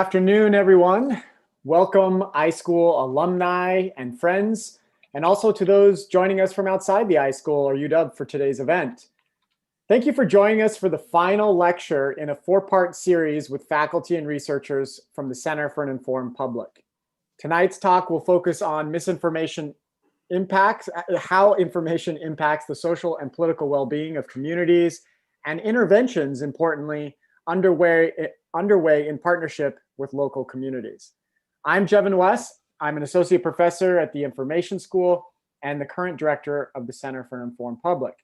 Afternoon, everyone. Welcome, iSchool alumni and friends, and also to those joining us from outside the iSchool or UW for today's event. Thank you for joining us for the final lecture in a four-part series with faculty and researchers from the Center for an Informed Public. Tonight's talk will focus on misinformation impacts, how information impacts the social and political well-being of communities, and interventions, importantly, underway in partnership with local communities. I'm Jevin West. I'm an associate professor at the Information School and the current director of the Center for an Informed Public.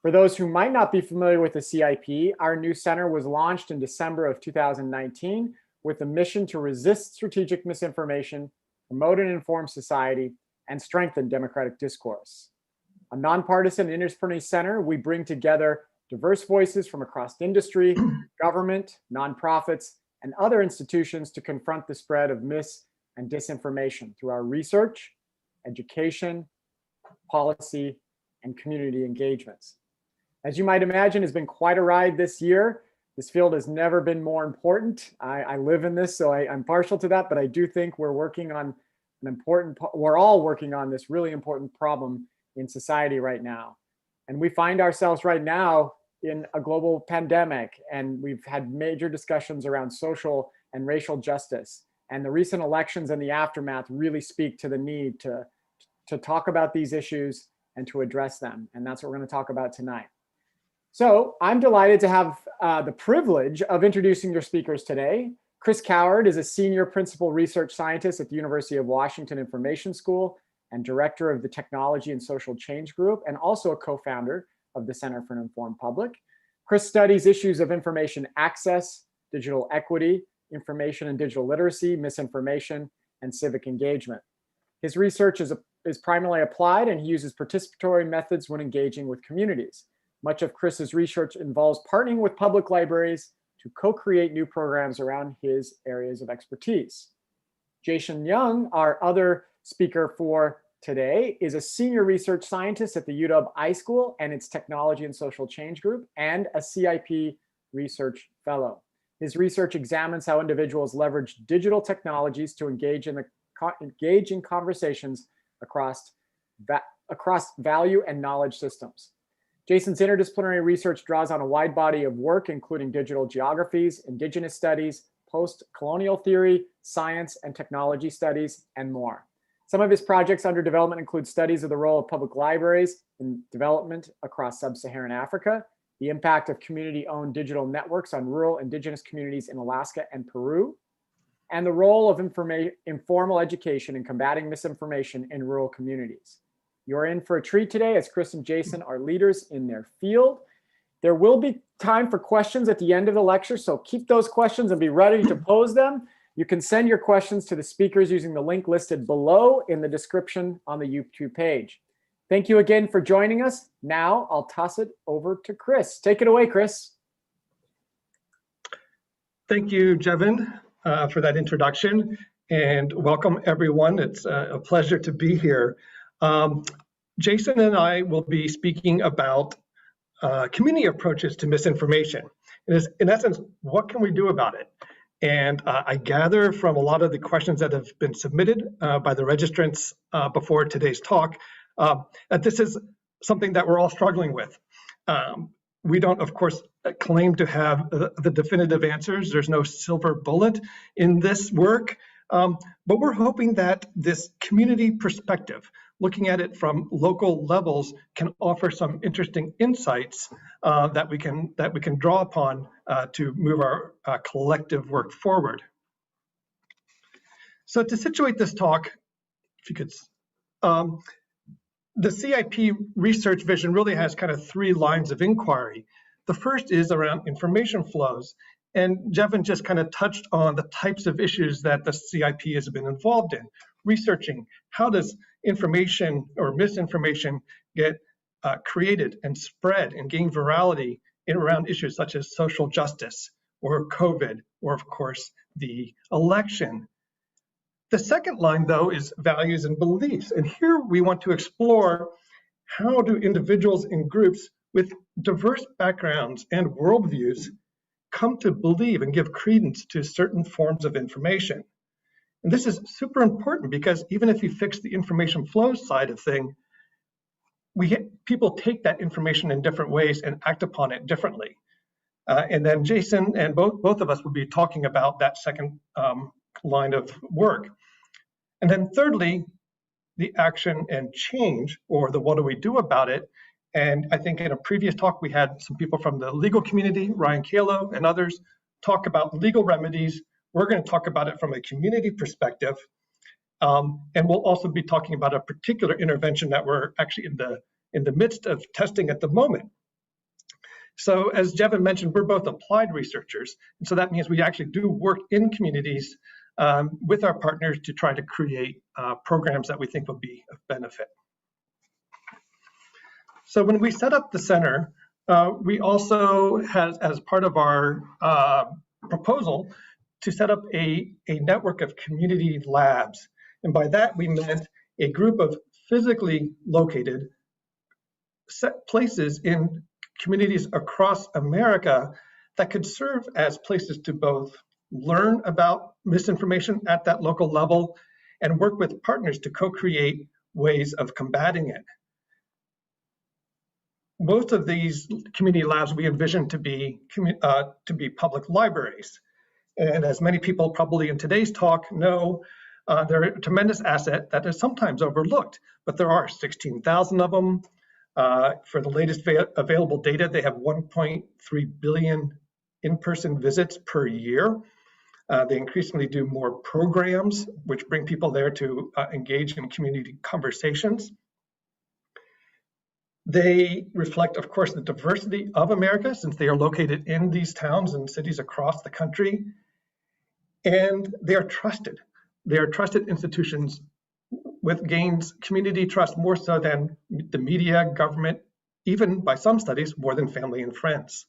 For those who might not be familiar with the CIP, our new center was launched in December of 2019 with the mission to resist strategic misinformation, promote an informed society, and strengthen democratic discourse. A nonpartisan interdisciplinary center, we bring together diverse voices from across industry, government, nonprofits, and other institutions to confront the spread of mis and disinformation through our research, education, policy, and community engagements. As you might imagine, it's been quite a ride this year. This field has never been more important. I live in this, so I'm partial to that, but I do think we're working on we're all working on this really important problem in society right now. And we find ourselves right now in a global pandemic, and we've had major discussions around social and racial justice. And the recent elections and the aftermath really speak to the need to talk about these issues and to address them. And that's what we're going to talk about tonight. So I'm delighted to have the privilege of introducing your speakers today. Chris Coward is a senior principal research scientist at the University of Washington Information School and director of the Technology and Social Change Group, and also a co-founder of the Center for an Informed Public. Chris studies issues of information access, digital equity, information and digital literacy, misinformation, and civic engagement. His research is primarily applied, and he uses participatory methods when engaging with communities. Much of Chris's research involves partnering with public libraries to co-create new programs around his areas of expertise. Jason Young, our other speaker for today, is a senior research scientist at the UW iSchool and its Technology and Social Change Group, and a CIP research fellow. His research examines how individuals leverage digital technologies to engage in conversations across value and knowledge systems. Jason's interdisciplinary research draws on a wide body of work, including digital geographies, indigenous studies, post-colonial theory, science and technology studies, and more. Some of his projects under development include studies of the role of public libraries in development across sub-Saharan Africa, the impact of community-owned digital networks on rural indigenous communities in Alaska and Peru, and the role of informal education in combating misinformation in rural communities. You're in for a treat today, as Chris and Jason are leaders in their field. There will be time for questions at the end of the lecture, so keep those questions and be ready to pose them. You can send your questions to the speakers using the link listed below in the description on the YouTube page. Thank you again for joining us. Now I'll toss it over to Chris. Take it away, Chris. Thank you, Jevin, for that introduction, and welcome everyone. It's a pleasure to be here. Jason and I will be speaking about community approaches to misinformation. In essence, what can we do about it? And I gather from a lot of the questions that have been submitted by the registrants before today's talk that this is something that we're all struggling with. We don't, of course, claim to have the definitive answers. There's no silver bullet in this work, but we're hoping that this community perspective, looking at it from local levels, can offer some interesting insights that we can draw upon to move our collective work forward. So to situate this talk, if you could, the CIP research vision really has kind of three lines of inquiry. The first is around information flows, and Jevin just kind of touched on the types of issues that the CIP has been involved in, researching how does information or misinformation get created and spread and gain virality around issues such as social justice or COVID, or of course the election. The second line, though, is values and beliefs. And here we want to explore how do individuals and groups with diverse backgrounds and worldviews come to believe and give credence to certain forms of information. And this is super important because even if you fix the information flow side of thing, people take that information in different ways and act upon it differently. And then Jason and both of us will be talking about that second line of work. And then thirdly, the action and change, or the what do we do about it. And I think in a previous talk, we had some people from the legal community, Ryan Kalo and others, talk about legal remedies. We're going to talk about it from a community perspective. And we'll also be talking about a particular intervention that we're actually in the midst of testing at the moment. So as Jevin mentioned, we're both applied researchers. And so that means we actually do work in communities with our partners to try to create programs that we think will be of benefit. So when we set up the center, we also had, as part of our proposal, to set up a network of community labs. And by that, we meant a group of physically located set places in communities across America that could serve as places to both learn about misinformation at that local level and work with partners to co-create ways of combating it. Most of these community labs we envision to be public libraries. And as many people probably in today's talk know, they're a tremendous asset that is sometimes overlooked, but there are 16,000 of them. For the latest available data, they have 1.3 billion in-person visits per year. They increasingly do more programs, which bring people there to engage in community conversations. They reflect, of course, the diversity of America, since they are located in these towns and cities across the country. And they are trusted. They are trusted institutions with gains community trust more so than the media, government, even by some studies, more than family and friends.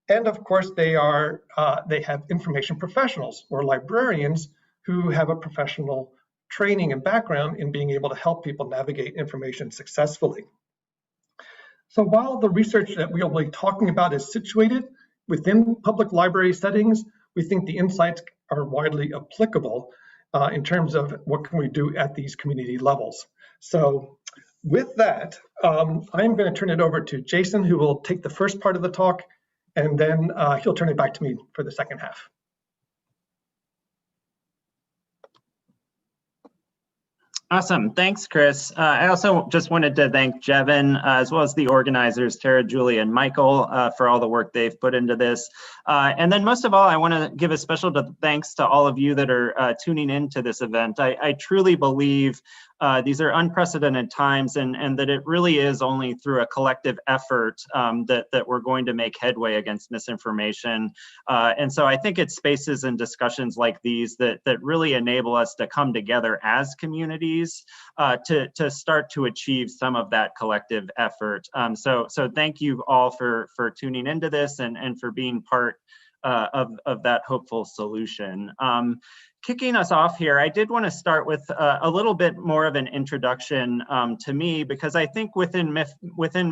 And of course, they have information professionals or librarians who have a professional training and background in being able to help people navigate information successfully. So while the research that we will be talking about is situated within public library settings, we think the insights are widely applicable in terms of what can we do at these community levels. So with that, I'm going to turn it over to Jason, who will take the first part of the talk, and then he'll turn it back to me for the second half. Awesome, thanks, Chris. I also just wanted to thank Jevin, as well as the organizers, Tara, Julie, and Michael, for all the work they've put into this. And then most of all, I want to give a special thanks to all of you that are tuning into this event. I truly believe these are unprecedented times, and that it really is only through a collective effort that we're going to make headway against misinformation. And so I think it's spaces and discussions like these that really enable us to come together as communities to start to achieve some of that collective effort. So thank you all for tuning into this and for being part of that hopeful solution. Kicking us off here, I did want to start with a little bit more of an introduction to me, because I think within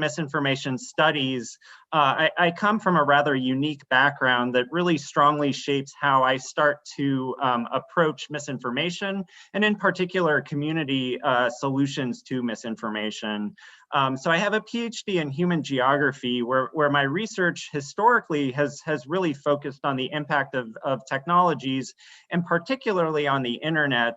misinformation studies, I come from a rather unique background that really strongly shapes how I start to approach misinformation, and in particular, community solutions to misinformation. So I have a PhD in human geography, where my research historically has really focused on the impact of technologies, and particularly on the internet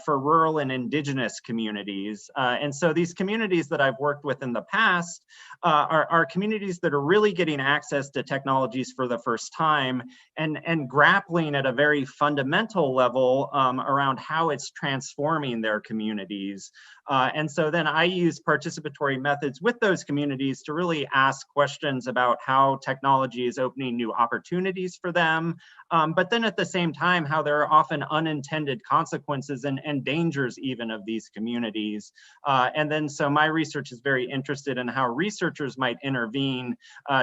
for rural and indigenous communities. And so these communities that I've worked with in the past are communities that are really getting access to technologies for the first time, and grappling at a very fundamental level around how it's transforming their communities. And so then I use participatory methods with those communities to really ask questions about how technology is opening new opportunities for them, but then at the same time, how there are often unintended consequences and dangers even of these communities. And then so my research is very interested in how researchers might intervene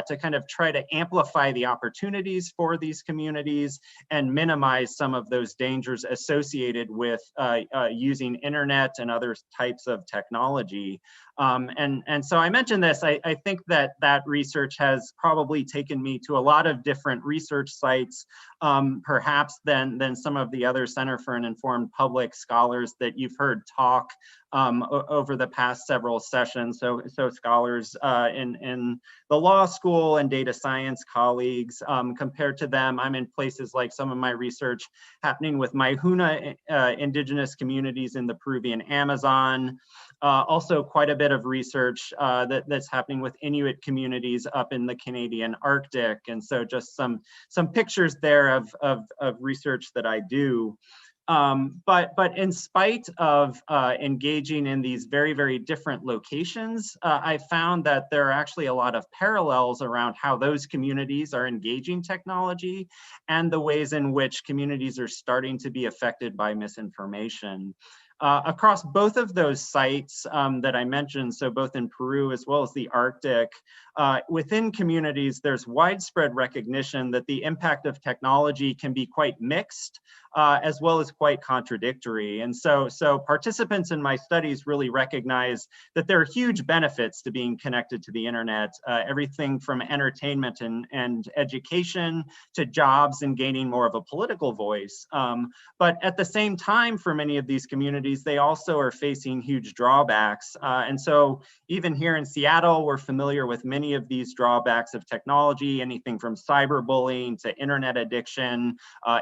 to kind of try to amplify the opportunities for these communities and minimize some of those dangers associated with using internet and other types of technology. And so I mentioned this, I think that research has probably taken me to a lot of different research sites, perhaps than some of the other Center for an Informed Public scholars that you've heard talk over the past several sessions. So scholars in the law school and data science colleagues, compared to them, I'm in places like some of my research happening with Maihuna indigenous communities in the Peruvian Amazon. Also quite a bit of research that's happening with Inuit communities up in the Canadian Arctic. And so just some pictures there of research that I do. But in spite of engaging in these very, very different locations, I found that there are actually a lot of parallels around how those communities are engaging technology and the ways in which communities are starting to be affected by misinformation. Across both of those sites that I mentioned, so both in Peru as well as the Arctic, within communities, there's widespread recognition that the impact of technology can be quite mixed, as well as quite contradictory. And so participants in my studies really recognize that there are huge benefits to being connected to the internet, everything from entertainment and education to jobs and gaining more of a political voice. But at the same time, for many of these communities, they also are facing huge drawbacks. And so even here in Seattle, we're familiar with many of these drawbacks of technology, anything from cyberbullying to internet addiction,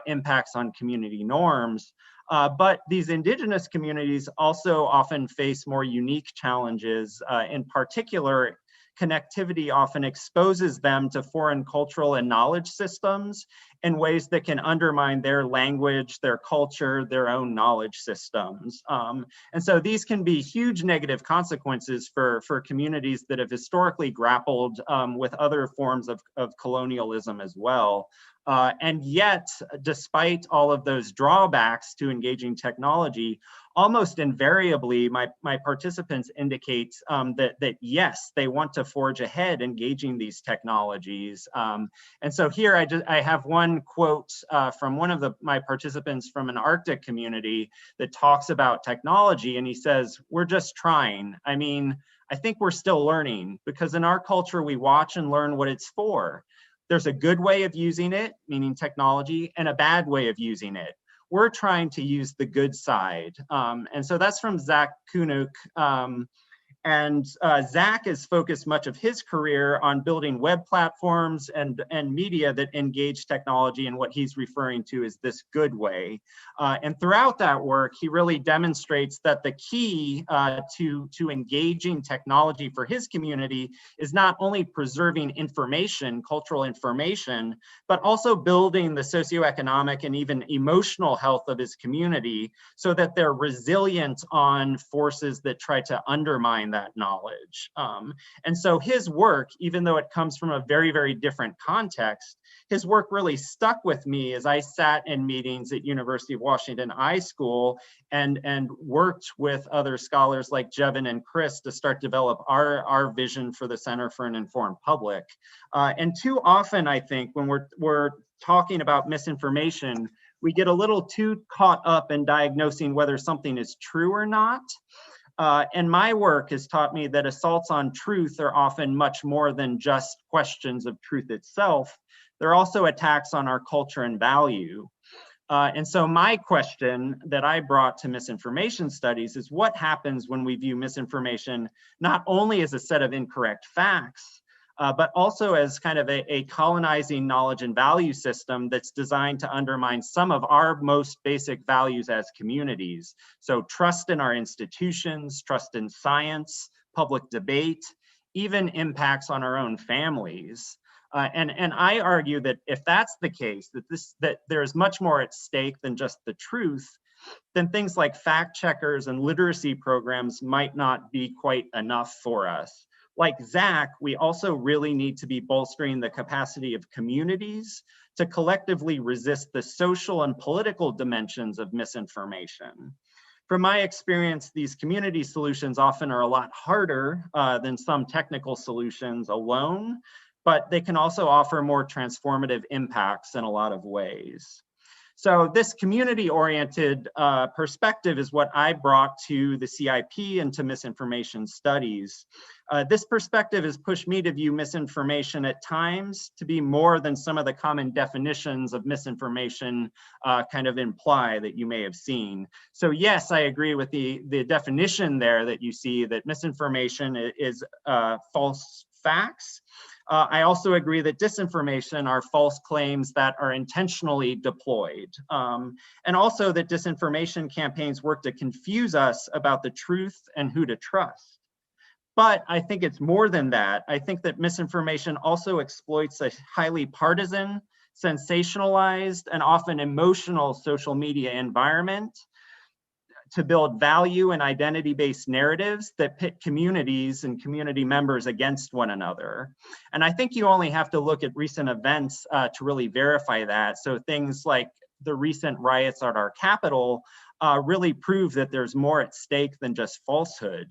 impacts on community norms. But these indigenous communities also often face more unique challenges. In particular, connectivity often exposes them to foreign cultural and knowledge systems in ways that can undermine their language, their culture, their own knowledge systems. And so these can be huge negative consequences for communities that have historically grappled with other forms of colonialism as well. And yet, despite all of those drawbacks to engaging technology, almost invariably, my participants indicate that yes, they want to forge ahead engaging these technologies. And so here I have one quote from one of my participants from an Arctic community that talks about technology, and he says, "We're just trying. I mean, I think we're still learning, because in our culture, we watch and learn what it's for. There's a good way of using it, meaning technology, and a bad way of using it. We're trying to use the good side." And so that's from Zach Kunuk. And Zach has focused much of his career on building web platforms and media that engage technology in what he's referring to as this good way. And throughout that work, he really demonstrates that the key to engaging technology for his community is not only preserving information, cultural information, but also building the socioeconomic and even emotional health of his community so that they're resilient on forces that try to undermine that knowledge. And so his work, even though it comes from a very, very different context, his work really stuck with me as I sat in meetings at University of Washington iSchool and worked with other scholars like Jevin and Chris to start develop our vision for the Center for an Informed Public. And too often, I think, when we're talking about misinformation, we get a little too caught up in diagnosing whether something is true or not. And my work has taught me that assaults on truth are often much more than just questions of truth itself. They're also attacks on our culture and value. And so my question that I brought to misinformation studies is what happens when we view misinformation not only as a set of incorrect facts, but also as kind of a colonizing knowledge and value system that's designed to undermine some of our most basic values as communities. So trust in our institutions, trust in science, public debate, even impacts on our own families. And I argue that if that's the case, that there's much more at stake than just the truth, then things like fact checkers and literacy programs might not be quite enough for us. Like Zach, we also really need to be bolstering the capacity of communities to collectively resist the social and political dimensions of misinformation. From my experience, these community solutions often are a lot harder than some technical solutions alone, but they can also offer more transformative impacts in a lot of ways. So this community-oriented perspective is what I brought to the CIP and to misinformation studies. This perspective has pushed me to view misinformation at times to be more than some of the common definitions of misinformation kind of imply that you may have seen. So yes, I agree with the definition there that you see, that misinformation is false facts. I also agree that disinformation are false claims that are intentionally deployed. And also that disinformation campaigns work to confuse us about the truth and who to trust. But I think it's more than that. I think that misinformation also exploits a highly partisan, sensationalized, and often emotional social media environment to build value and identity-based narratives that pit communities and community members against one another. And I think you only have to look at recent events to really verify that. So things like the recent riots at our Capitol really prove that there's more at stake than just falsehood.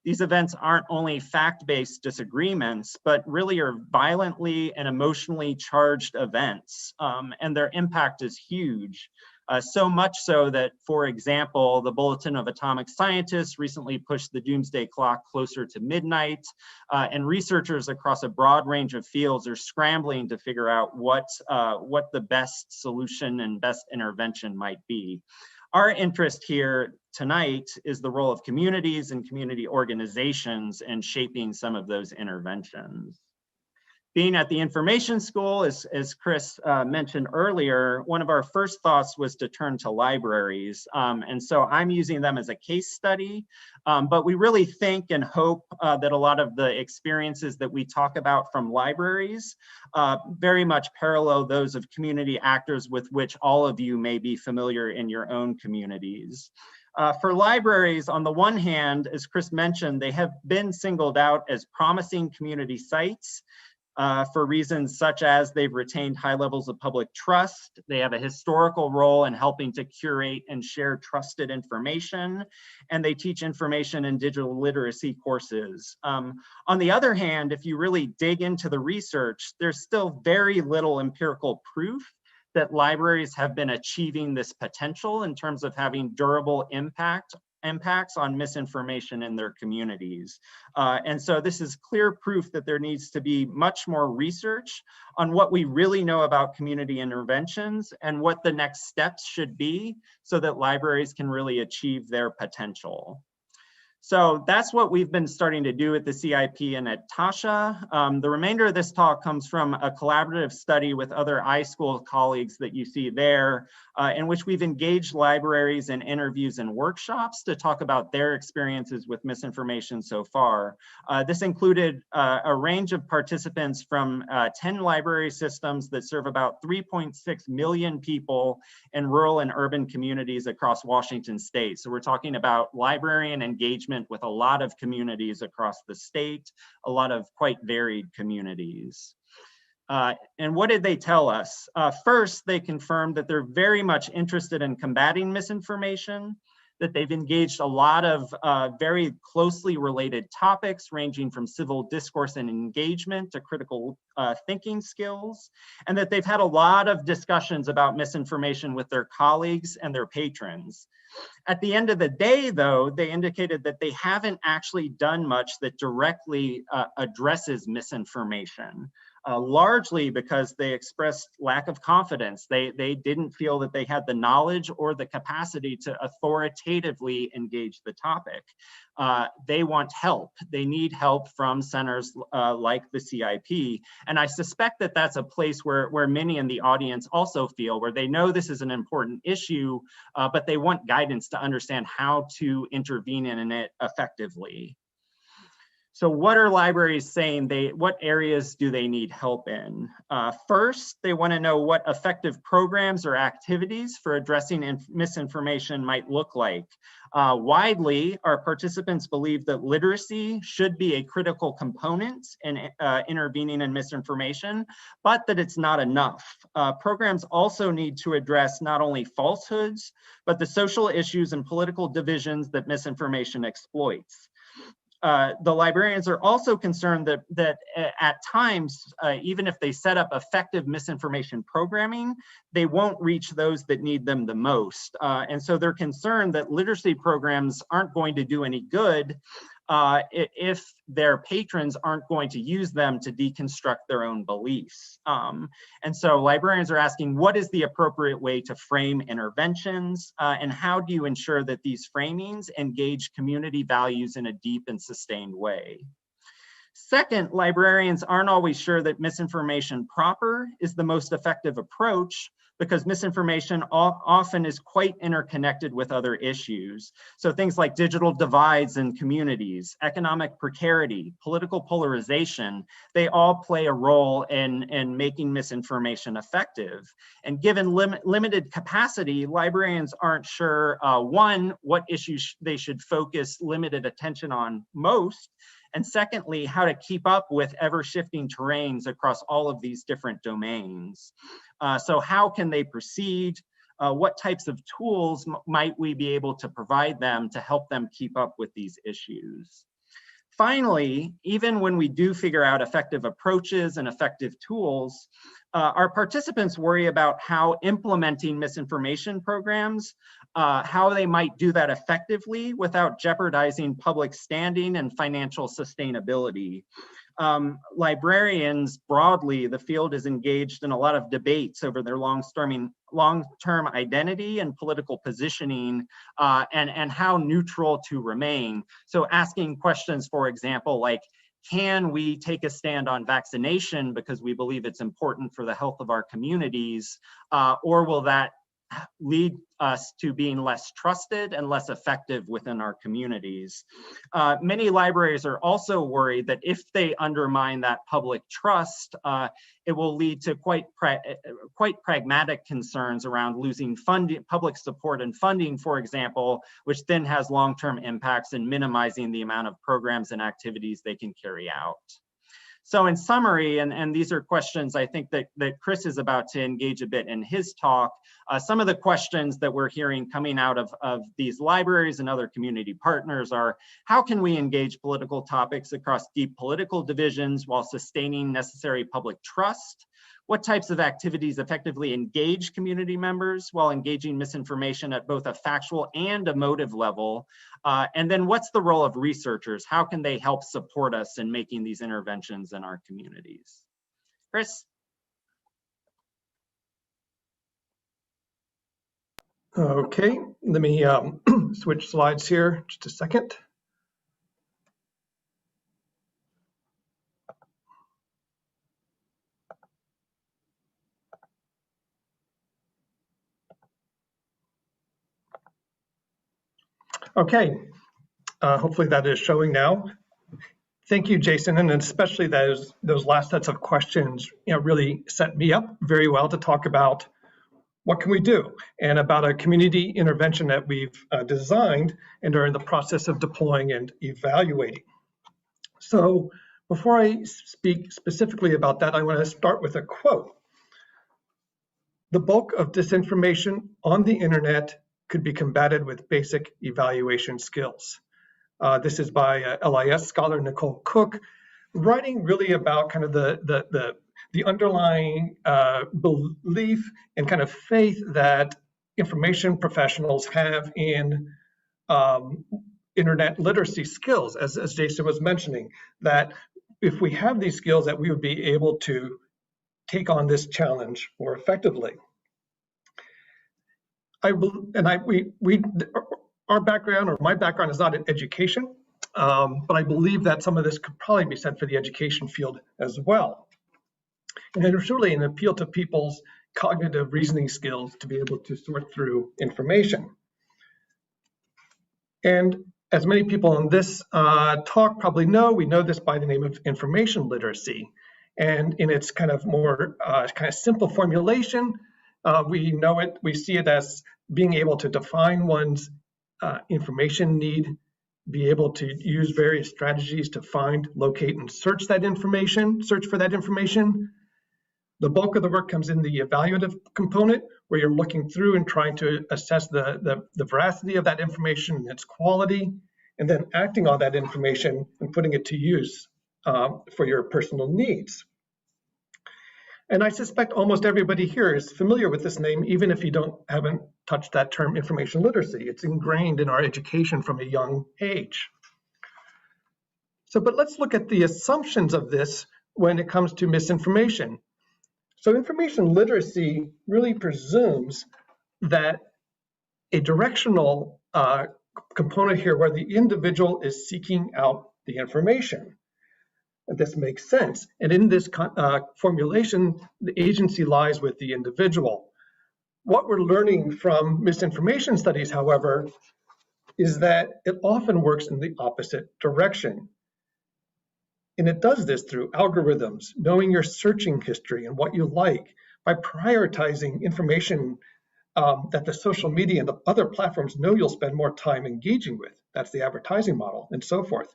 These events aren't only fact-based disagreements, but really are violently and emotionally charged events, and their impact is huge. So much so that, for example, the Bulletin of Atomic Scientists recently pushed the doomsday clock closer to midnight, and researchers across a broad range of fields are scrambling to figure out what the best solution and best intervention might be. Our interest here tonight is the role of communities and community organizations in shaping some of those interventions. Being at the information school, as Chris mentioned earlier, one of our first thoughts was to turn to libraries. And so I'm using them as a case study, but we really think and hope that a lot of the experiences that we talk about from libraries very much parallel those of community actors with which all of you may be familiar in your own communities. For libraries, on the one hand, as Chris mentioned, they have been singled out as promising community sites for reasons such as they've retained high levels of public trust, they have a historical role in helping to curate and share trusted information, and they teach information and digital literacy courses. On the other hand, if you really dig into the research, there's still very little empirical proof that libraries have been achieving this potential in terms of having durable impacts on misinformation in their communities. And so this is clear proof that there needs to be much more research on what we really know about community interventions and what the next steps should be so that libraries can really achieve their potential. So that's what we've been starting to do at the CIP and at Tasha. The remainder of this talk comes from a collaborative study with other iSchool colleagues that you see there, in which we've engaged libraries in interviews and workshops to talk about their experiences with misinformation so far. This included a range of participants from 10 library systems that serve about 3.6 million people in rural and urban communities across Washington state. So we're talking about librarian engagement with a lot of communities across the state, a lot of quite varied communities. And what did they tell us? First, they confirmed that they're very much interested in combating misinformation, that they've engaged a lot of very closely related topics ranging from civil discourse and engagement to critical thinking skills, and that they've had a lot of discussions about misinformation with their colleagues and their patrons. At the end of the day, though, they indicated that they haven't actually done much that directly addresses misinformation. Largely because they expressed lack of confidence. They didn't feel that they had the knowledge or the capacity to authoritatively engage the topic. They want help. They need help from centers like the CIP. And I suspect that that's a place where many in the audience also feel, where they know this is an important issue, but they want guidance to understand how to intervene in it effectively. So what are libraries saying? What areas do they need help in? First, they want to know what effective programs or activities for addressing misinformation might look like. Widely, our participants believe that literacy should be a critical component in intervening in misinformation, but that it's not enough. Programs also need to address not only falsehoods, but the social issues and political divisions that misinformation exploits. the librarians are also concerned that at times, even if they set up effective misinformation programming, they won't reach those that need them the most. And so they're concerned that literacy programs aren't going to do any good if their patrons aren't going to use them to deconstruct their own beliefs. And so librarians are asking, what is the appropriate way to frame interventions? And how do you ensure that these framings engage community values in a deep and sustained way? Second, librarians aren't always sure that misinformation proper is the most effective approach, because misinformation often is quite interconnected with other issues. So things like digital divides in communities, economic precarity, political polarization, they all play a role in making misinformation effective. And given limited capacity, librarians aren't sure, one, what issues they should focus limited attention on most, and secondly, how to keep up with ever-shifting terrains across all of these different domains. So how can they proceed? What types of tools might we be able to provide them to help them keep up with these issues? Finally, even when we do figure out effective approaches and effective tools, our participants worry about how implementing misinformation programs, how they might do that effectively without jeopardizing public standing and financial sustainability. Librarians broadly, the field is engaged in a lot of debates over their long-term identity and political positioning, and how neutral to remain. So asking questions, for example, like, can we take a stand on vaccination because we believe it's important for the health of our communities, or will that lead us to being less trusted and less effective within our communities? Many libraries are also worried that if they undermine that public trust, it will lead to quite pragmatic concerns around losing funding, public support and funding, for example, which then has long-term impacts in minimizing the amount of programs and activities they can carry out. So in summary, and these are questions I think that Chris is about to engage a bit in his talk, some of the questions that we're hearing coming out of these libraries and other community partners are, how can we engage political topics across deep political divisions while sustaining necessary public trust? What types of activities effectively engage community members while engaging misinformation at both a factual and emotive level? And then what's the role of researchers? How can they help support us in making these interventions in our communities? Chris? Okay, let me switch slides here just a second. Okay, hopefully that is showing now. Thank you, Jason, and especially those last sets of questions, really set me up very well to talk about what can we do, and about a community intervention that we've designed and are in the process of deploying and evaluating. So before I speak specifically about that, I want to start with a quote. "The bulk of disinformation on the internet could be combated with basic evaluation skills." This is by LIS scholar Nicole Cook, writing really about kind of the underlying belief and kind of faith that information professionals have in internet literacy skills, as Jason was mentioning, that if we have these skills, that we would be able to take on this challenge more effectively. Our background, or my background, is not in education, but I believe that some of this could probably be said for the education field as well. And it's really an appeal to people's cognitive reasoning skills to be able to sort through information. And as many people in this talk probably know, we know this by the name of information literacy. And in its kind of more kind of simple formulation, we see it as being able to define one's information need, be able to use various strategies to find, locate, and search for that information. The bulk of the work comes in the evaluative component, where you're looking through and trying to assess the veracity of that information and its quality. and then acting on that information and putting it to use for your personal needs. And I suspect almost everybody here is familiar with this name, even if you haven't touched that term information literacy. It's ingrained in our education from a young age. But let's look at the assumptions of this when it comes to misinformation. So information literacy really presumes that a directional component here where the individual is seeking out the information. And this makes sense. And in this formulation, the agency lies with the individual. What we're learning from misinformation studies, however, is that it often works in the opposite direction. And it does this through algorithms, knowing your searching history and what you like, by prioritizing information that the social media and the other platforms know you'll spend more time engaging with. That's the advertising model, and so forth.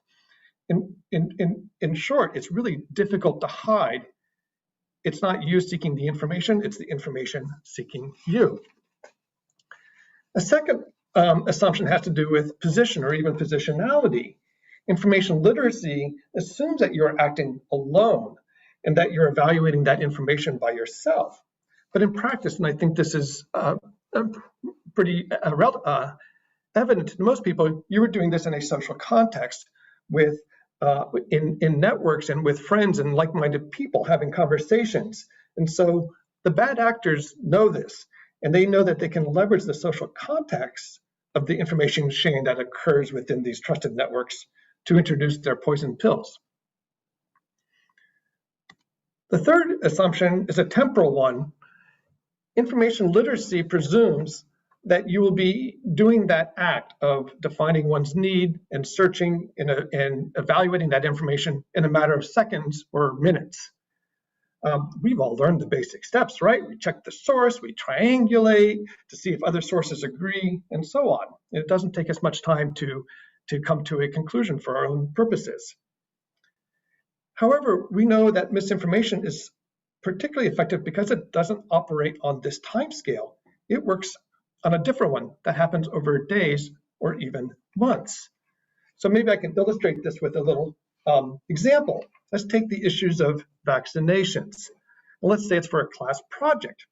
In short, it's really difficult to hide. It's not you seeking the information, it's the information seeking you. A second assumption has to do with position or even positionality. Information literacy assumes that you're acting alone and that you're evaluating that information by yourself. But in practice, and I think this is pretty evident to most people, you were doing this in a social context with in networks and with friends and like-minded people having conversations. And so the bad actors know this, and they know that they can leverage the social context of the information sharing that occurs within these trusted networks to introduce their poison pills. The third assumption is a temporal one. Information literacy presumes that you will be doing that act of defining one's need and searching and evaluating that information in a matter of seconds or minutes. We've all learned the basic steps, right? We check the source, we triangulate to see if other sources agree, and so on. It doesn't take as much time to come to a conclusion for our own purposes. However, we know that misinformation is particularly effective because it doesn't operate on this time scale. It works on a different one that happens over days or even months. So maybe I can illustrate this with a little example. Let's take the issues of vaccinations. Well, let's say it's for a class project.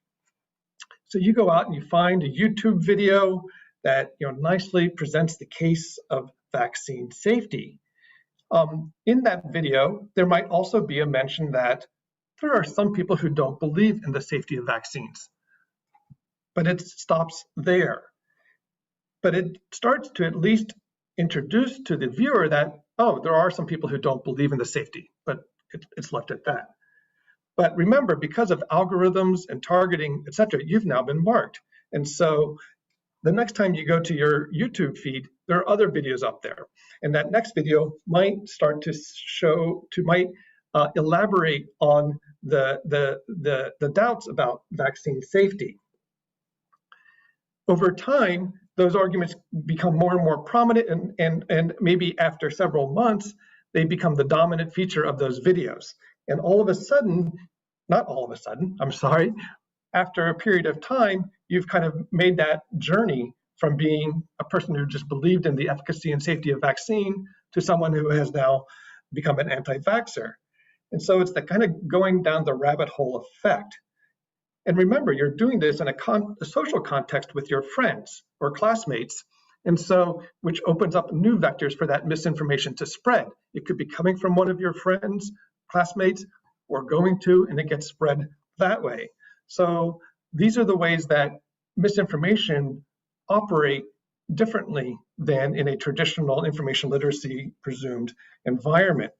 So you go out and you find a YouTube video that nicely presents the case of vaccine safety. In that video, there might also be a mention that there are some people who don't believe in the safety of vaccines. But it stops there. But it starts to at least introduce to the viewer that, oh, there are some people who don't believe in the safety, but it's left at that. But remember, because of algorithms and targeting, et cetera, you've now been marked. And so the next time you go to your YouTube feed, there are other videos up there. And that next video might start to elaborate on the doubts about vaccine safety. Over time, those arguments become more and more prominent, and maybe after several months, they become the dominant feature of those videos. And all of a sudden, not all of a sudden, I'm sorry, after a period of time, you've kind of made that journey from being a person who just believed in the efficacy and safety of vaccine to someone who has now become an anti-vaxxer. And so it's the kind of going down the rabbit hole effect. And remember, you're doing this in a social context with your friends or classmates, and so which opens up new vectors for that misinformation to spread. It could be coming from one of your friends, classmates, or going to, and it gets spread that way. So these are the ways that misinformation operate differently than in a traditional information literacy presumed environment.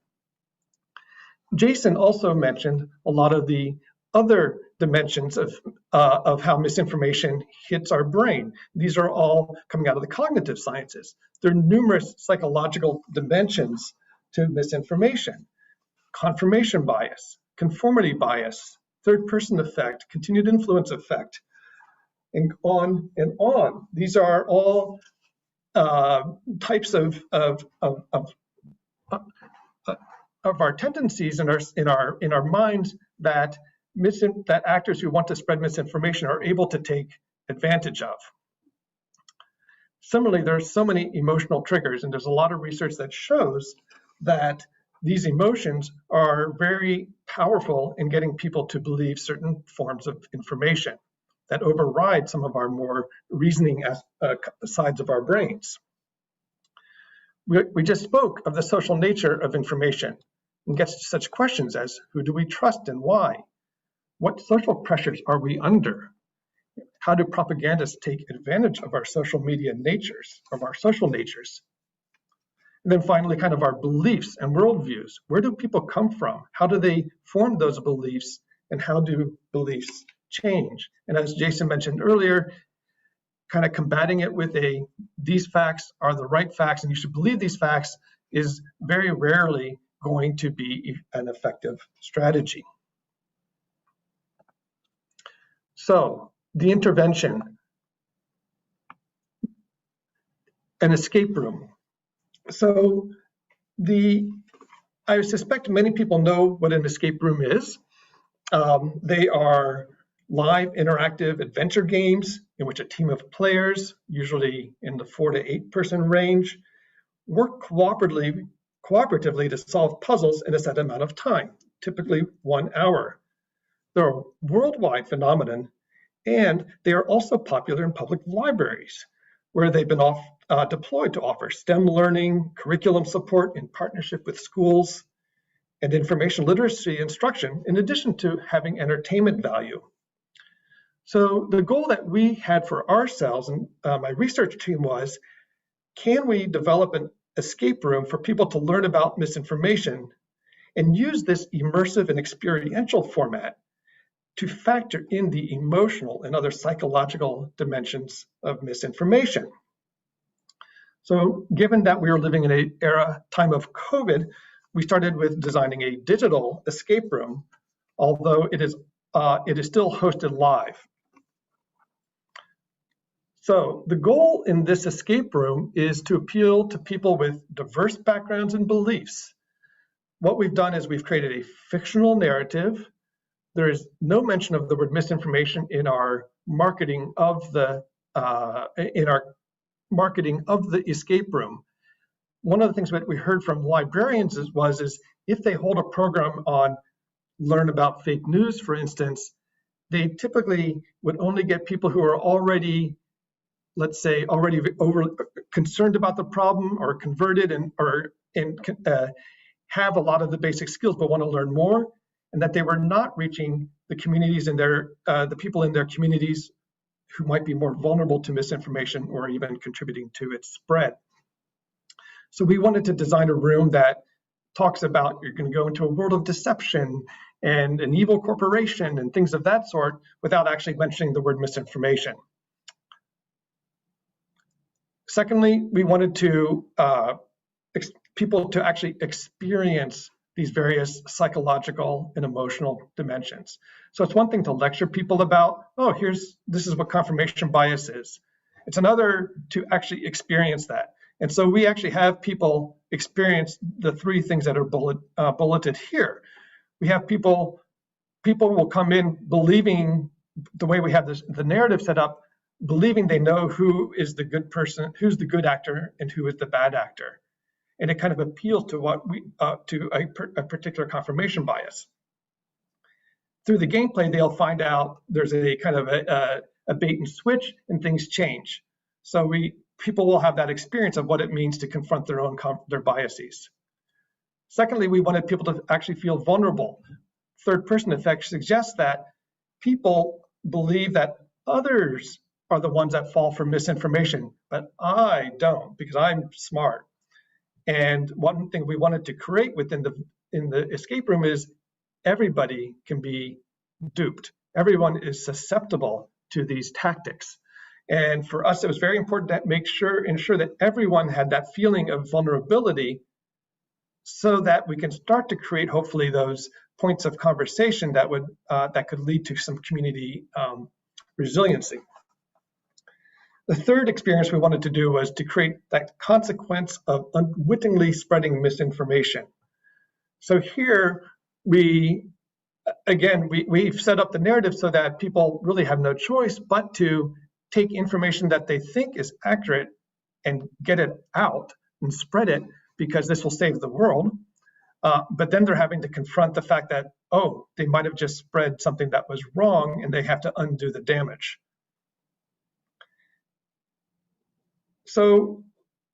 Jason also mentioned a lot of the other dimensions of how misinformation hits our brain. These are all coming out of the cognitive sciences. There are numerous psychological dimensions to misinformation: confirmation bias, conformity bias, third-person effect, continued influence effect, and on and on. These are all types of our tendencies in our minds that actors who want to spread misinformation are able to take advantage of. Similarly, there are so many emotional triggers, and there's a lot of research that shows that these emotions are very powerful in getting people to believe certain forms of information that override some of our more reasoning sides of our brains. We just spoke of the social nature of information and gets to such questions as who do we trust and why? What social pressures are we under? How do propagandists take advantage of our social media natures, of our social natures? And then finally, kind of our beliefs and worldviews. Where do people come from? How do they form those beliefs? And how do beliefs change? And as Jason mentioned earlier, kind of combating it with these facts are the right facts and you should believe these facts is very rarely going to be an effective strategy. So the intervention, an escape room. So I suspect many people know what an escape room is. They are live interactive adventure games in which a team of players, usually in the 4 to 8 person range, work cooperatively to solve puzzles in a set amount of time, typically 1 hour. They're a worldwide phenomenon, and they are also popular in public libraries, where they've been deployed to offer STEM learning, curriculum support in partnership with schools, and information literacy instruction, in addition to having entertainment value. So the goal that we had for ourselves and my research team was, can we develop an escape room for people to learn about misinformation and use this immersive and experiential format to factor in the emotional and other psychological dimensions of misinformation? So given that we are living in an time of COVID, we started with designing a digital escape room, although it is still hosted live. So the goal in this escape room is to appeal to people with diverse backgrounds and beliefs. What we've done is we've created a fictional narrative. There is no mention of the word misinformation in our marketing of the escape room. One of the things that we heard from librarians is if they hold a program on learn about fake news, for instance, they typically would only get people who are already, let's say, already concerned about the problem or converted and have a lot of the basic skills but want to learn more, and that they were not reaching the communities in the people in their communities who might be more vulnerable to misinformation or even contributing to its spread. So we wanted to design a room that talks about you're going to go into a world of deception and an evil corporation and things of that sort without actually mentioning the word misinformation. Secondly, we wanted to people to actually experience these various psychological and emotional dimensions. So it's one thing to lecture people about, oh, this is what confirmation bias is. It's another to actually experience that. And so we actually have people experience the 3 things that are bulleted here. We have people will come in believing, the way we have the narrative set up, believing they know who is the good person, who's the good actor, and who is the bad actor. And it kind of appeals to a particular confirmation bias. Through the gameplay, they'll find out there's a kind of a bait and switch, and things change. So people will have that experience of what it means to confront their biases. Secondly, we wanted people to actually feel vulnerable. Third-person effect suggests that people believe that others are the ones that fall for misinformation, but I don't because I'm smart. And one thing we wanted to create in the escape room is everybody can be duped. Everyone is susceptible to these tactics. And for us, it was very important to ensure that everyone had that feeling of vulnerability so that we can start to create, hopefully, those points of conversation that could lead to some community resiliency. The third experience we wanted to do was to create that consequence of unwittingly spreading misinformation. So here, we've set up the narrative so that people really have no choice but to take information that they think is accurate and get it out and spread it because this will save the world. But then they're having to confront the fact that, oh, they might have just spread something that was wrong and they have to undo the damage. So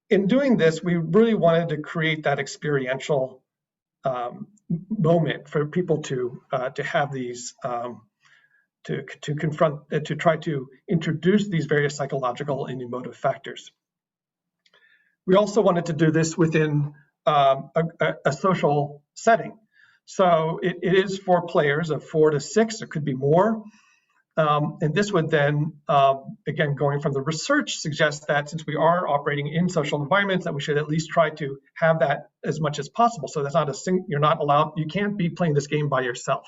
in doing this, we really wanted to create that experiential moment for people to have these, to confront, to try to introduce these various psychological and emotive factors. We also wanted to do this within a social setting. So it is for players of 4 to 6, there could be more. And this would then, again, going from the research, suggest that since we are operating in social environments, that we should at least try to have that as much as possible. So that's not you're not allowed, you can't be playing this game by yourself.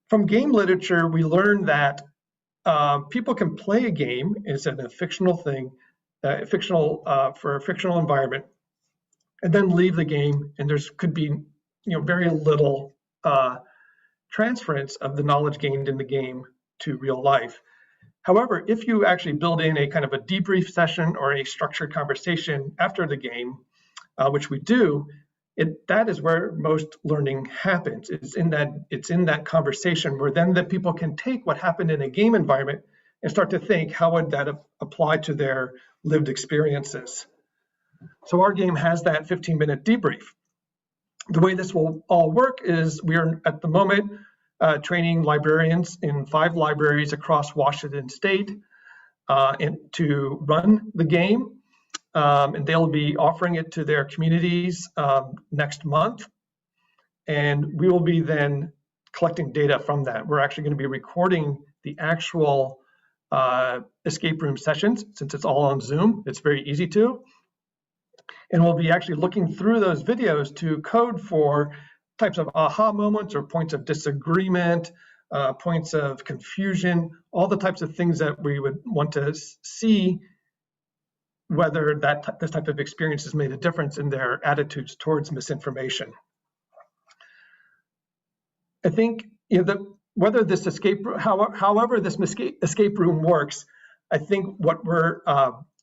From game literature, we learned that people can play a game, it's a fictional thing, for a fictional environment, and then leave the game, and there's could be very little transference of the knowledge gained in the game to real life. However, if you actually build in a kind of a debrief session or a structured conversation after the game, which we do, that is where most learning happens. It's in that conversation where then the people can take what happened in a game environment and start to think, how would that apply to their lived experiences? So our game has that 15-minute debrief. The way this will all work is we are at the moment training librarians in 5 libraries across Washington State to run the game. And they'll be offering it to their communities next month. And we will be then collecting data from that. We're actually going to be recording the actual escape room sessions, since it's all on Zoom. It's very easy to. And we'll be actually looking through those videos to code for types of aha moments or points of disagreement, points of confusion, all the types of things that we would want to see whether this type of experience has made a difference in their attitudes towards misinformation. I think whether this however this escape room works, I think what we're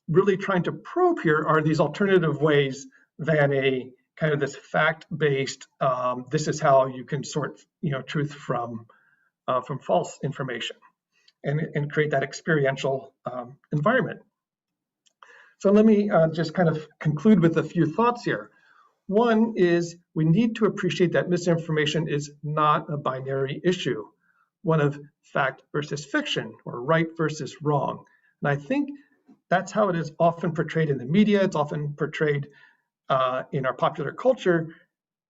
really trying to probe here are these alternative ways than a kind of this fact-based, this is how you can sort truth from false information and create that experiential environment. So let me just kind of conclude with a few thoughts here. One is we need to appreciate that misinformation is not a binary issue, one of fact versus fiction or right versus wrong. And I think that's how it is often portrayed in the media. It's often portrayed in our popular culture,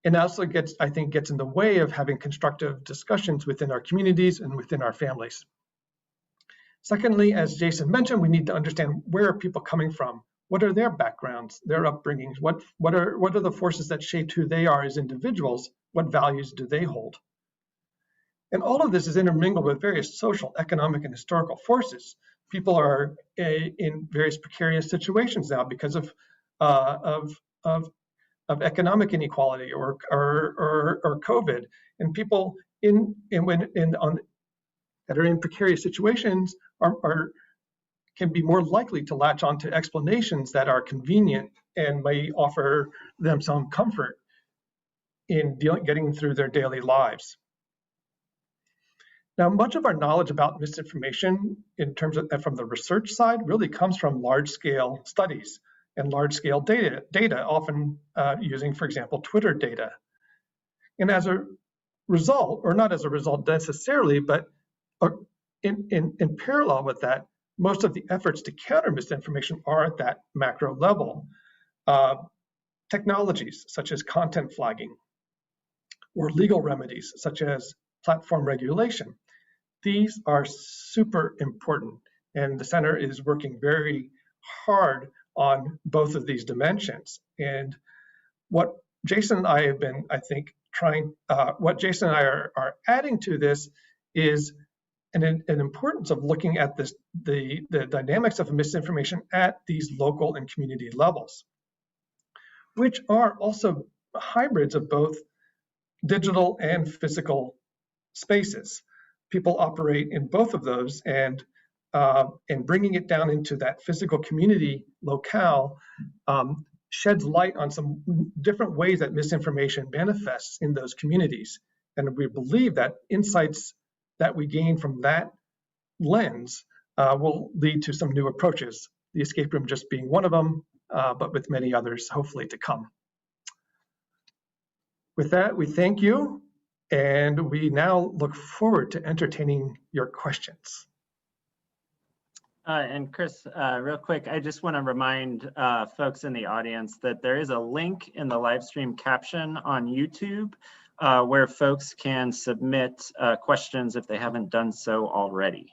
and also gets in the way of having constructive discussions within our communities and within our families. Secondly, as Jason mentioned, we need to understand where are people coming from? What are their backgrounds, their upbringings? What are the forces that shaped who they are as individuals? What values do they hold? And all of this is intermingled with various social, economic, and historical forces. People are in various precarious situations now because of economic inequality or COVID, and people that are in precarious situations can be more likely to latch on to explanations that are convenient and may offer them some comfort in getting through their daily lives. Now, much of our knowledge about misinformation in terms of from the research side really comes from large-scale studies and large-scale data, often using, for example, Twitter data. And as a result, or not as a result necessarily, but in parallel with that, most of the efforts to counter misinformation are at that macro level. Technologies such as content flagging or legal remedies such as platform regulation. These are super important, and the center is working very hard on both of these dimensions. And what Jason and I have been, I think, what Jason and I are adding to this is an importance of looking at the dynamics of misinformation at these local and community levels, which are also hybrids of both digital and physical spaces. People operate in both of those, and and bringing it down into that physical community locale sheds light on some different ways that misinformation manifests in those communities. And we believe that insights that we gain from that lens will lead to some new approaches, the escape room just being one of them, but with many others hopefully to come. With that, we thank you, and we now look forward to entertaining your questions. And Chris, real quick, I just want to remind folks in the audience that there is a link in the live stream caption on YouTube where folks can submit questions if they haven't done so already.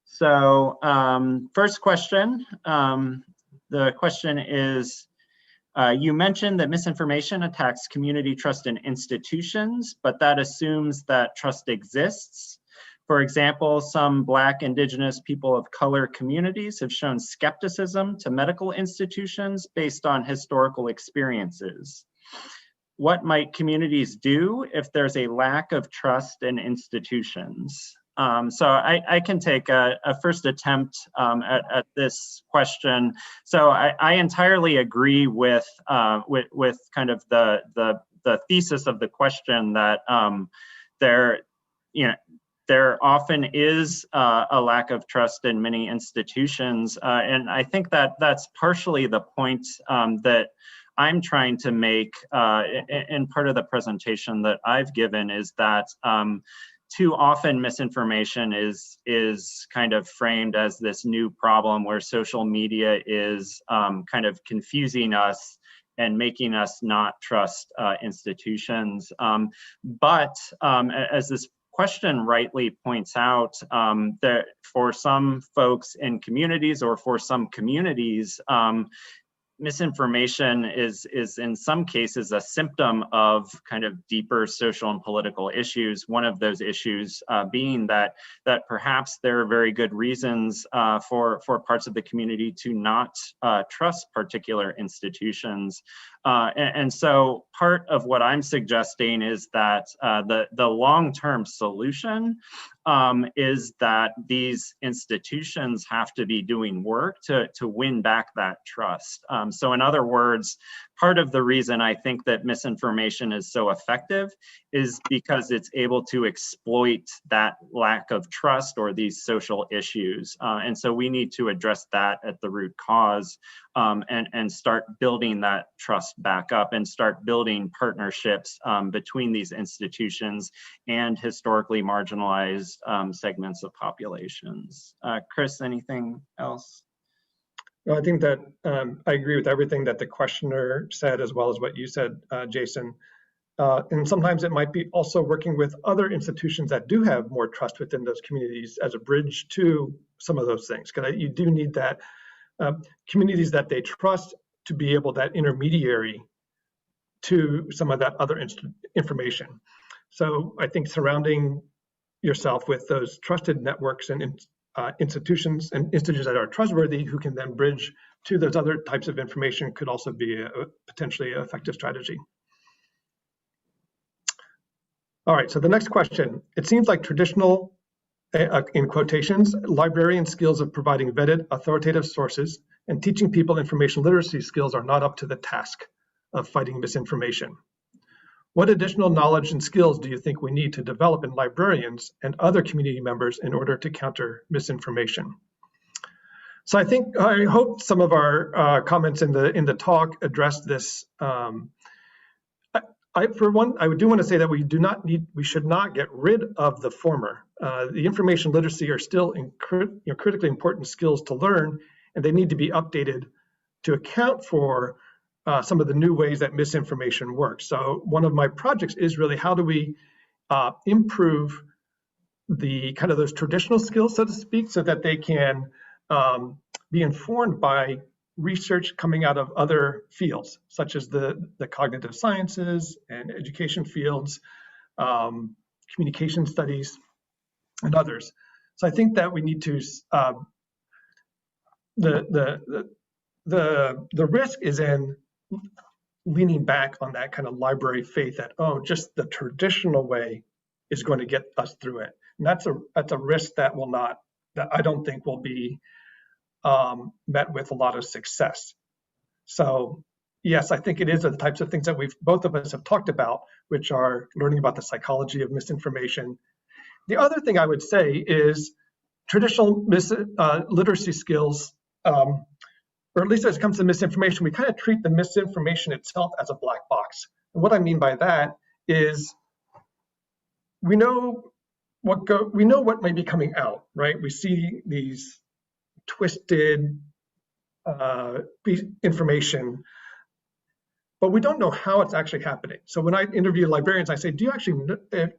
So first question, the question is, you mentioned that misinformation attacks community trust in institutions, but that assumes that trust exists. For example, some Black, Indigenous, people of color communities have shown skepticism to medical institutions based on historical experiences. What might communities do if there's a lack of trust in institutions? So I can take a first attempt at this question. So I entirely agree with kind of the thesis of the question that there often is a lack of trust in many institutions, and I think that that's partially the point that I'm trying to make in part of the presentation that I've given, is that too often misinformation is kind of framed as this new problem where social media is kind of confusing us and making us not trust institutions. But as this question rightly points out, that for some folks in communities or for some communities, misinformation is in some cases a symptom of kind of deeper social and political issues. One of those issues being that perhaps there are very good reasons for parts of the community to not trust particular institutions. And so part of what I'm suggesting is that the long-term solution is that these institutions have to be doing work to win back that trust. So in other words, part of the reason I think that misinformation is so effective is because it's able to exploit that lack of trust or these social issues. And so we need to address that at the root cause and start building that trust back up and start building partnerships between these institutions and historically marginalized segments of populations. Chris, anything else? Well, I think that I agree with everything that the questioner said, as well as what you said, Jason. And sometimes it might be also working with other institutions that do have more trust within those communities as a bridge to some of those things. Because you do need that communities that they trust to be able that intermediary to some of that other information. So I think surrounding yourself with those trusted networks and institutions that are trustworthy, who can then bridge to those other types of information, could also be a potentially effective strategy. All right, so the next question. It seems like traditional, in quotations, librarian skills of providing vetted, authoritative sources and teaching people information literacy skills are not up to the task of fighting misinformation. What additional knowledge and skills do you think we need to develop in librarians and other community members in order to counter misinformation? So I hope some of our comments in the talk address this. For one, I do want to say that we should not get rid of the former. The information literacy are still critically important skills to learn, and they need to be updated to account for some of the new ways that misinformation works. So one of my projects is really how do we improve the kind of those traditional skills, so to speak, so that they can be informed by research coming out of other fields, such as the cognitive sciences and education fields, communication studies, and others. So I think that we need to the risk is in leaning back on that kind of library faith that, oh, just the traditional way is going to get us through it. And that's a risk that I don't think will be met with a lot of success. So yes, I think it is the types of things that both of us have talked about, which are learning about the psychology of misinformation. The other thing I would say is traditional literacy skills, or at least as it comes to misinformation, we kind of treat the misinformation itself as a black box. And what I mean by that is we know what may be coming out, right? We see these twisted information, but we don't know how it's actually happening. So when I interview librarians, I say, do you actually,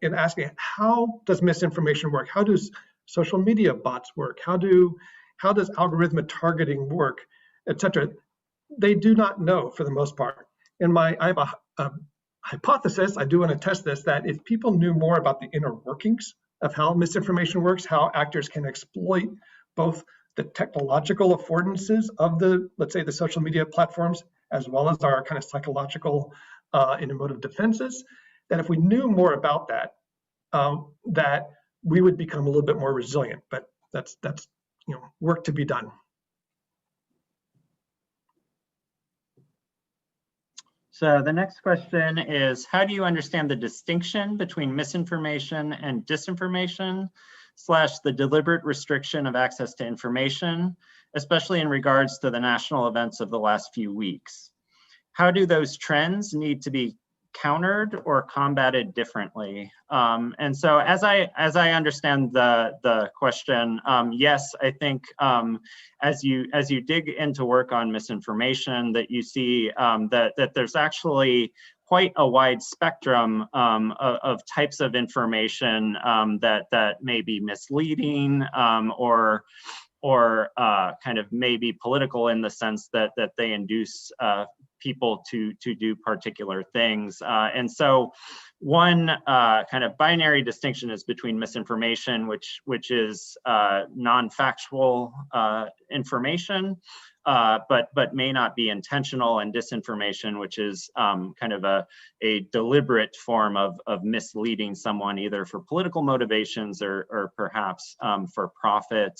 in asking, how does misinformation work? How does social media bots work? How does algorithmic targeting work, et cetera? They do not know for the most part. I have a hypothesis, I do want to test this, that if people knew more about the inner workings of how misinformation works, how actors can exploit both the technological affordances of let's say the social media platforms, as well as our kind of psychological and emotive defenses, that if we knew more about that, that we would become a little bit more resilient. But that's work to be done. So the next question is, how do you understand the distinction between misinformation and disinformation / the deliberate restriction of access to information, especially in regards to the national events of the last few weeks? How do those trends need to be countered or combated differently? And so as I understand the question, yes, I think as you dig into work on misinformation, that you see that there's actually quite a wide spectrum of types of information that may be misleading or kind of maybe political in the sense that they induce people to do particular things. And so one kind of binary distinction is between misinformation, which is non-factual information, but may not be intentional, and disinformation, which is kind of a deliberate form of misleading someone, either for political motivations or perhaps for profit.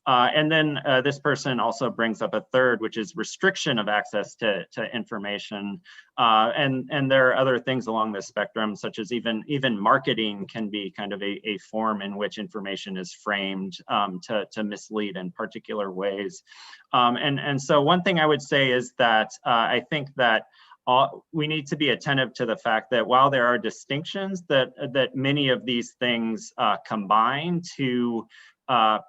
And then this person also brings up a third, which is restriction of access to information. And there are other things along this spectrum, such as even marketing can be kind of a form in which information is framed to mislead in particular ways. And so one thing I would say is that I think that we need to be attentive to the fact that while there are distinctions, that many of these things combine to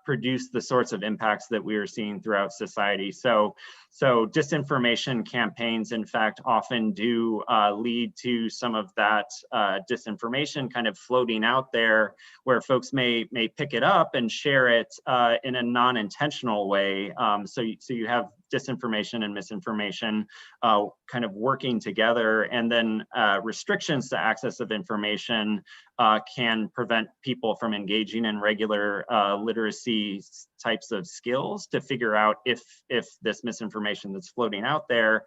produce the sorts of impacts that we are seeing throughout society. So disinformation campaigns, in fact, often do lead to some of that disinformation kind of floating out there, where folks may pick it up and share it in a non-intentional way. So you have disinformation and misinformation kind of working together, and then restrictions to access of information can prevent people from engaging in regular literacy types of skills to figure out if this misinformation that's floating out there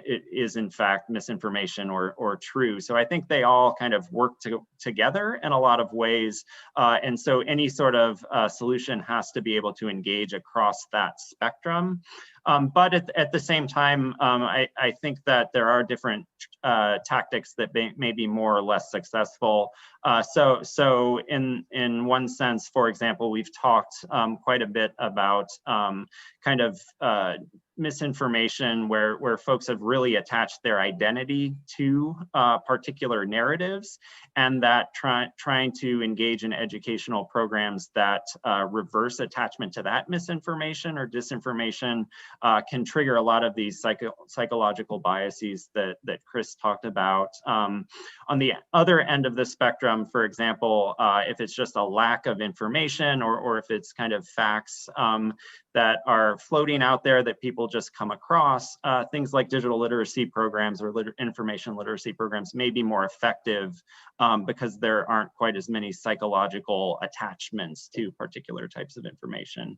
it is in fact misinformation or true. So I think they all kind of work together in a lot of ways, and so any sort of solution has to be able to engage across that spectrum. But at the same time, I think that there are different tactics that may be more or less successful. So in one sense, for example, we've talked quite a bit about kind of misinformation where folks have really attached their identity to particular narratives, and that trying to engage in educational programs that reverse attachment to that misinformation or disinformation can trigger a lot of these psychological biases that Chris talked about. On the other end of the spectrum, for example, if it's just a lack of information or if it's kind of facts that are floating out there that people just come across, things like digital literacy programs or information literacy programs may be more effective because there aren't quite as many psychological attachments to particular types of information.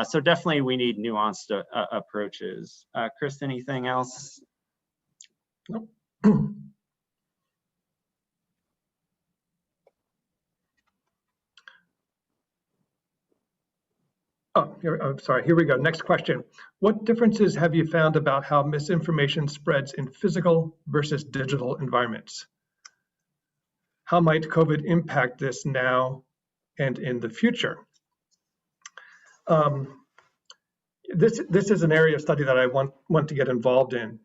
So definitely we need nuanced approaches. Chris, anything else? Nope. Oh, I'm sorry, here we go. Next question. What differences have you found about how misinformation spreads in physical versus digital environments? How might COVID impact this now and in the future? This is an area of study that I want to get involved in.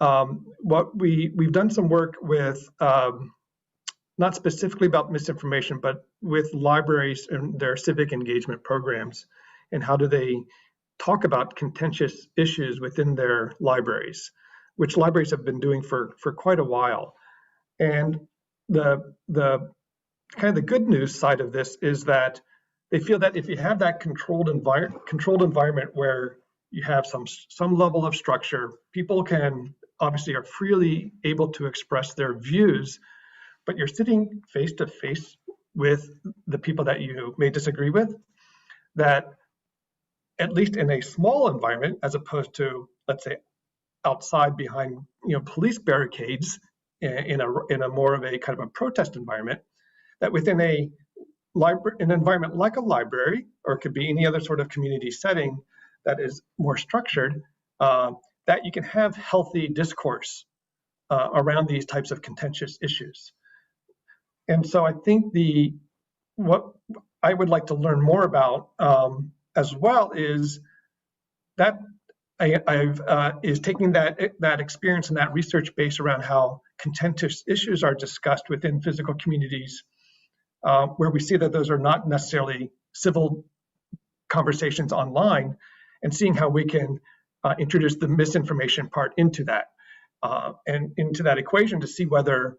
What we've done some work with, not specifically about misinformation, but with libraries and their civic engagement programs, and how do they talk about contentious issues within their libraries, which libraries have been doing for quite a while. And the kind of the good news side of this is that they feel that if you have that controlled environment where you have some level of structure, people can obviously are freely able to express their views, but you're sitting face to face with the people that you may disagree with, that at least in a small environment, as opposed to, let's say, outside behind police barricades in a more of a kind of a protest environment, that within an environment like a library, or it could be any other sort of community setting that is more structured, that you can have healthy discourse around these types of contentious issues. And so I think what I would like to learn more about as well is that is taking that experience and that research base around how contentious issues are discussed within physical communities, where we see that those are not necessarily civil conversations online, and seeing how we can introduce the misinformation part into that and into that equation to see whether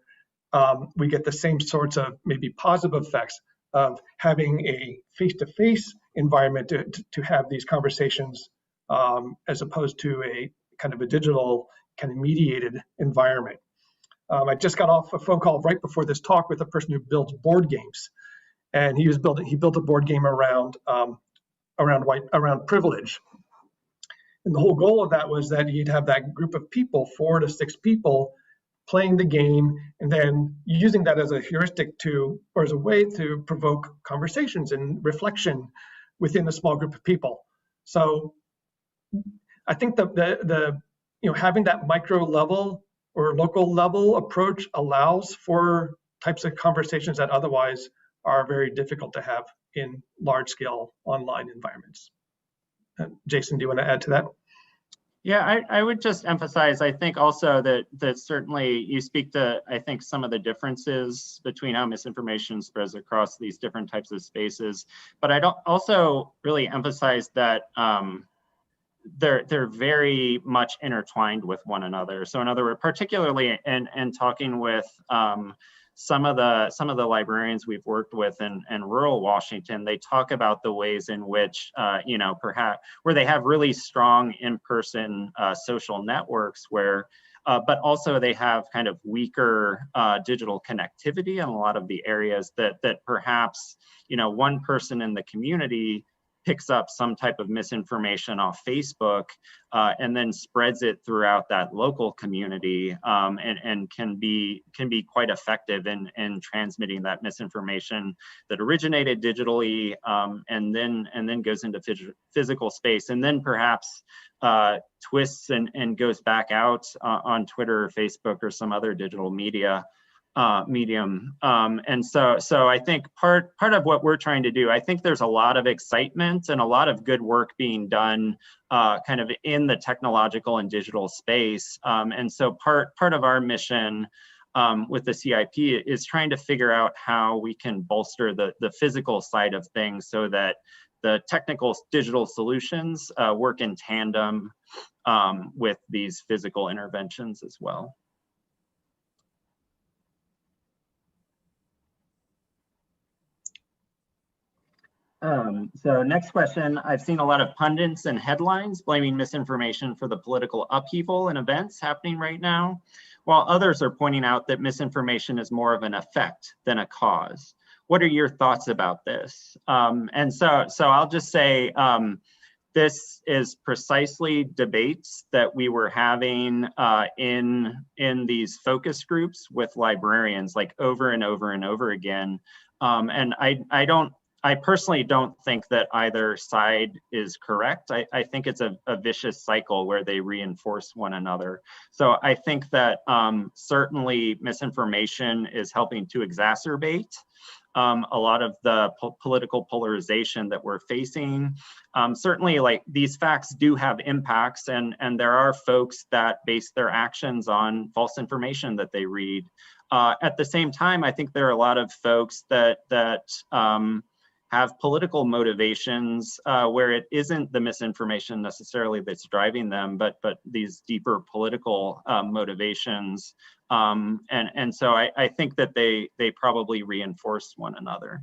we get the same sorts of maybe positive effects of having a face-to-face environment to have these conversations, as opposed to a kind of a digital kind of mediated environment. I just got off a phone call right before this talk with a person who builds board games, and he built a board game around privilege. And the whole goal of that was that he'd have that group of people, 4 to 6 people, playing the game, and then using that as a heuristic or as a way to provoke conversations and reflection within a small group of people. So I think the having that micro level or local level approach allows for types of conversations that otherwise are very difficult to have in large scale online environments. Jason, do you want to add to that? Yeah, I would just emphasize, I think also that certainly you speak to, I think, some of the differences between how misinformation spreads across these different types of spaces. But I'd also really emphasize that they're very much intertwined with one another. So in other words, particularly in talking with some of the librarians we've worked with in rural Washington, they talk about the ways in which, perhaps where they have really strong in-person social networks where, but also they have kind of weaker digital connectivity in a lot of the areas that perhaps, one person in the community picks up some type of misinformation off Facebook and then spreads it throughout that local community, and can be quite effective in transmitting that misinformation that originated digitally, and then goes into physical space, and then perhaps twists and goes back out on Twitter or Facebook or some other digital media medium. And so I think part of what we're trying to do, I think there's a lot of excitement and a lot of good work being done kind of in the technological and digital space. And so part of our mission with the CIP is trying to figure out how we can bolster the physical side of things so that the technical digital solutions work in tandem with these physical interventions as well. So next question, I've seen a lot of pundits and headlines blaming misinformation for the political upheaval and events happening right now, while others are pointing out that misinformation is more of an effect than a cause. What are your thoughts about this? And so I'll just say, this is precisely debates that we were having in these focus groups with librarians, like over and over and over again. And I personally don't think that either side is correct. I think it's a vicious cycle where they reinforce one another. So I think that certainly misinformation is helping to exacerbate a lot of the political polarization that we're facing. Certainly, like, these facts do have impacts, and there are folks that base their actions on false information that they read. At the same time, I think there are a lot of folks that have political motivations where it isn't the misinformation necessarily that's driving them, but these deeper political motivations. And so I think that they probably reinforce one another.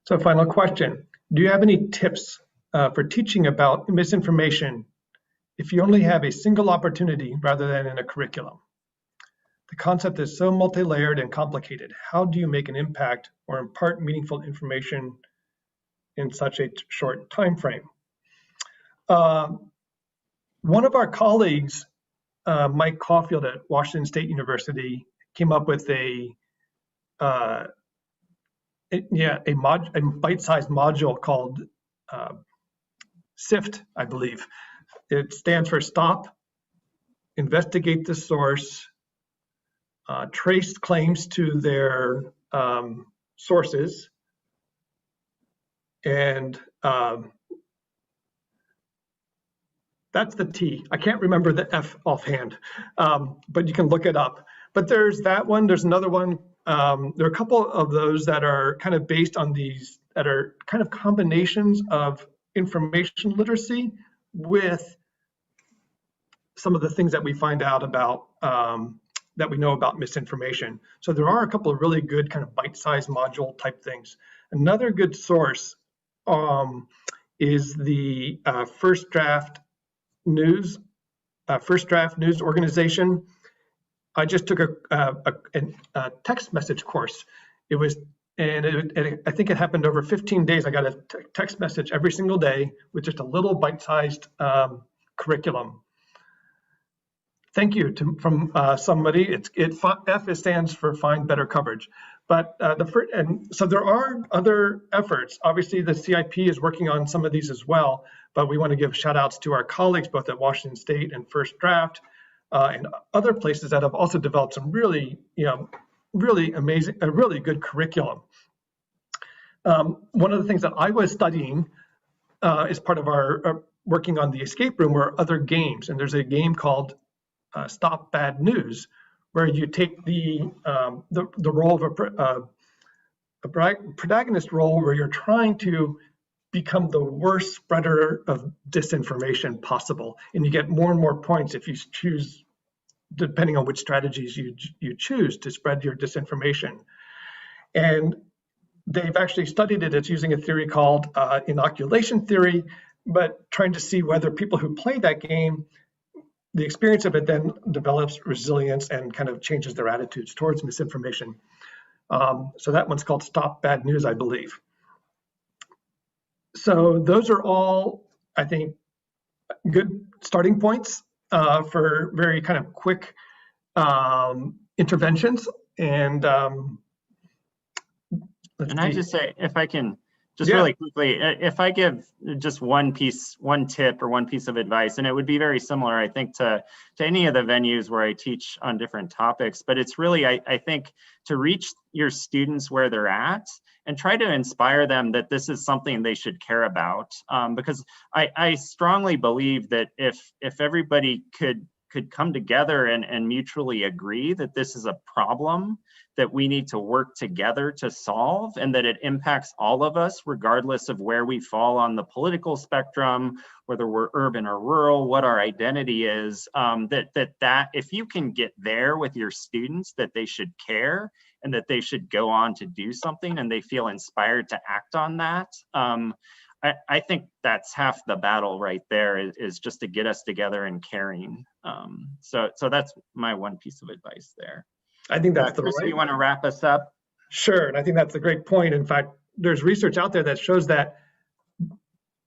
So final question, do you have any tips for teaching about misinformation if you only have a single opportunity rather than in a curriculum? The concept is so multi-layered and complicated. How do you make an impact or impart meaningful information in such a short time frame? One of our colleagues, Mike Caulfield at Washington State University, came up with a bite-sized module called SIFT, I believe. It stands for Stop, Investigate the Source, Trace claims to their sources, and that's the T. I can't remember the F offhand, but you can look it up. But there's that one, there's another one. There are a couple of those that are kind of based on these, that are kind of combinations of information literacy with some of the things that we find out about, that we know about misinformation. So there are a couple of really good kind of bite-sized module type things. Another good source is the First Draft News organization. I just took a text message course. It was, and I think it happened over 15 days. I got a text message every single day with just a little bite-sized curriculum. Thank you from somebody. F stands for Find Better Coverage. But so there are other efforts. Obviously, the CIP is working on some of these as well. But we want to give shout outs to our colleagues both at Washington State and First Draft, and other places that have also developed some really, really amazing, a really good curriculum. One of the things that I was studying as part of our working on the escape room were other games, and there's a game called Stop Bad News, where you take the role of a protagonist role where you're trying to become the worst spreader of disinformation possible, and you get more and more points if you choose, depending on which strategies you choose to spread your disinformation. And they've actually studied it. It's using a theory called inoculation theory, but trying to see whether people who play that game, the experience of it then develops resilience and kind of changes their attitudes towards misinformation. So that one's called Stop Bad News, I believe. So those are all, I think, good starting points for very kind of quick interventions. And I just say, if I can just really quickly, if I give just one tip or one piece of advice, and it would be very similar, I think, to any of the venues where I teach on different topics, but it's really, I think, to reach your students where they're at and try to inspire them that this is something they should care about. Because I strongly believe that if everybody could come together and mutually agree that this is a problem that we need to work together to solve, and that it impacts all of us, regardless of where we fall on the political spectrum, whether we're urban or rural, what our identity is, that if you can get there with your students, that they should care and that they should go on to do something and they feel inspired to act on that. I think that's half the battle right there, is just to get us together and caring. So that's my one piece of advice there. I think that's Chris, you want to wrap us up? Sure, and I think that's a great point. In fact, there's research out there that shows that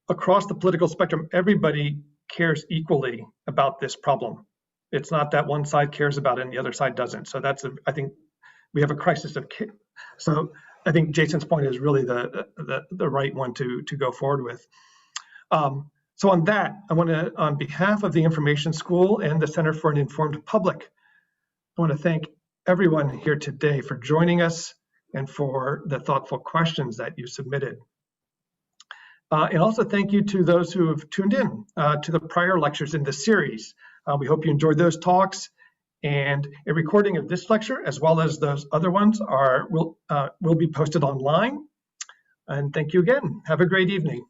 across the political spectrum, everybody cares equally about this problem. It's not that one side cares about it and the other side doesn't. So I think we have a crisis of care. So I think Jason's point is really the right one to go forward with. So on that, I want to, on behalf of the Information School and the Center for an Informed Public, I want to thank everyone here today for joining us and for the thoughtful questions that you submitted. And also thank you to those who have tuned in to the prior lectures in this series. We hope you enjoyed those talks, and a recording of this lecture, as well as those other ones, will be posted online. And thank you again. Have a great evening.